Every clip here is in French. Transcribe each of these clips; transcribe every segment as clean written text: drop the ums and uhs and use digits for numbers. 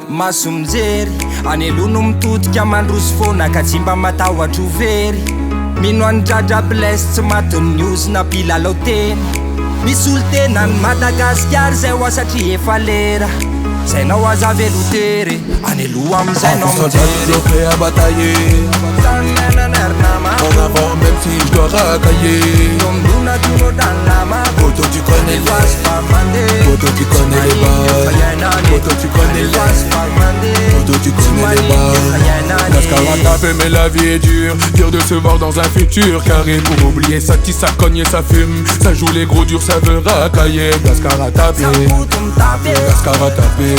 Maso mijery anelono mitodika mandroso foana ka tsy mba matahotra ho very. Mino andrandra bless tsy matin'ny news na mpilalao teny. Misy olo tena ny Madagasikara zay ho asatria efa lera. Zay nao aza velo tery aneloa amizay nao mijery. Toujours prêt à batailler. En avant même si je dois racailler. Poto tu connais les Poto tu connais les balles. Poto tu connais les Poto tu connais les balles. Lascar a tapé mais la vie est dure. Dur de se voir dans un futur carré. Pour oublier ça tisse, ça cogne et ça fume. Ça joue les gros durs, ça veut racailler. Lascar a tapé. Lascar a tapé.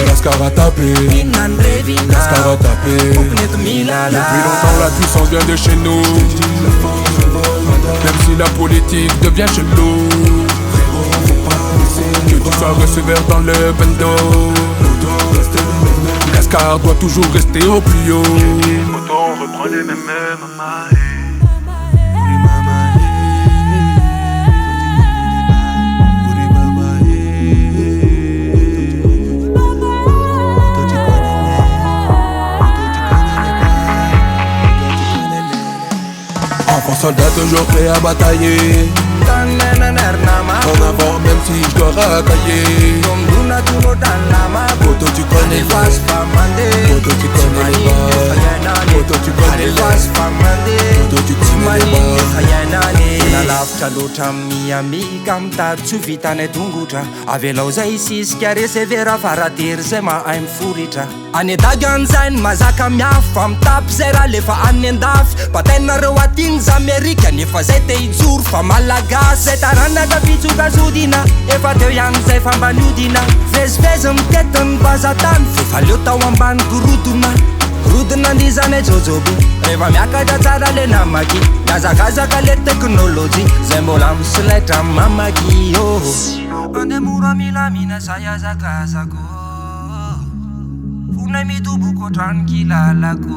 Lascar a tapé. Lascar a tapé. Depuis longtemps la puissance vient de chez nous. Même si la politique devient chelou. Que tu sois receveur dans le bando. Lascar doit toujours rester au plus haut. Autant on reprend les mêmes Enfant soldat toujours prêt à batailler. En avant même si je dois racailler. Poto tu connais les Poto tu connais les balles. Poto tu connais les Poto tu connais les balles. Nalavitra loatra miamika mitady tsy ho vitanay tongotra. Avelao zay sisika resevera faratery zay mahay miforitra. Any dagy an'izay ny mazaka miafy fa mitapy zay raha lefa any andafy. Batainareo atiny za Amerika nefa zay te hijoro fa malagasy. Zay taranaka fitsokasodina efa teo ihany zay fambaniodina. Vezivezy mitetin'ny bazatany fefaleo tao ambany gorodona. Rodina andizanay jojoby rehefa miakatra tsara le namaky. Gazagazaka le teknôlôjy zay mbola misilaitra mamaky. Andeha mora milamina zay azakazako. Fonay mitoboko ohatrany kilalako.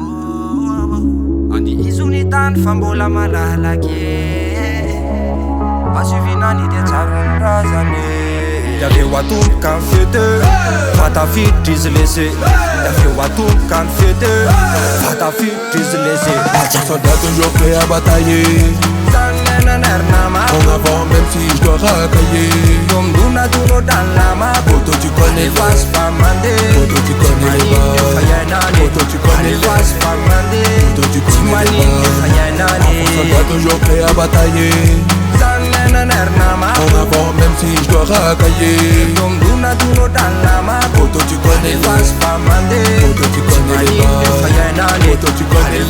Andi izony tany fa mbola malalaky. Asuvinany dia tsarony razany. Aveo atomboka ny fety fatafiditra izy lese. Aveo atomboka ny fety fatafiditra izy lese. Enfant soldat toujours prêt à batailler. En avant même si je dois racailler. Poto tu connais les Poto tu connais les balles. Poto tu connais les Poto tu connais les balles. Enfant soldat toujours prêt à batailler. En avant même si je dois racailler. Poto tu connais les Poto tu connais les balles. Poto tu connais les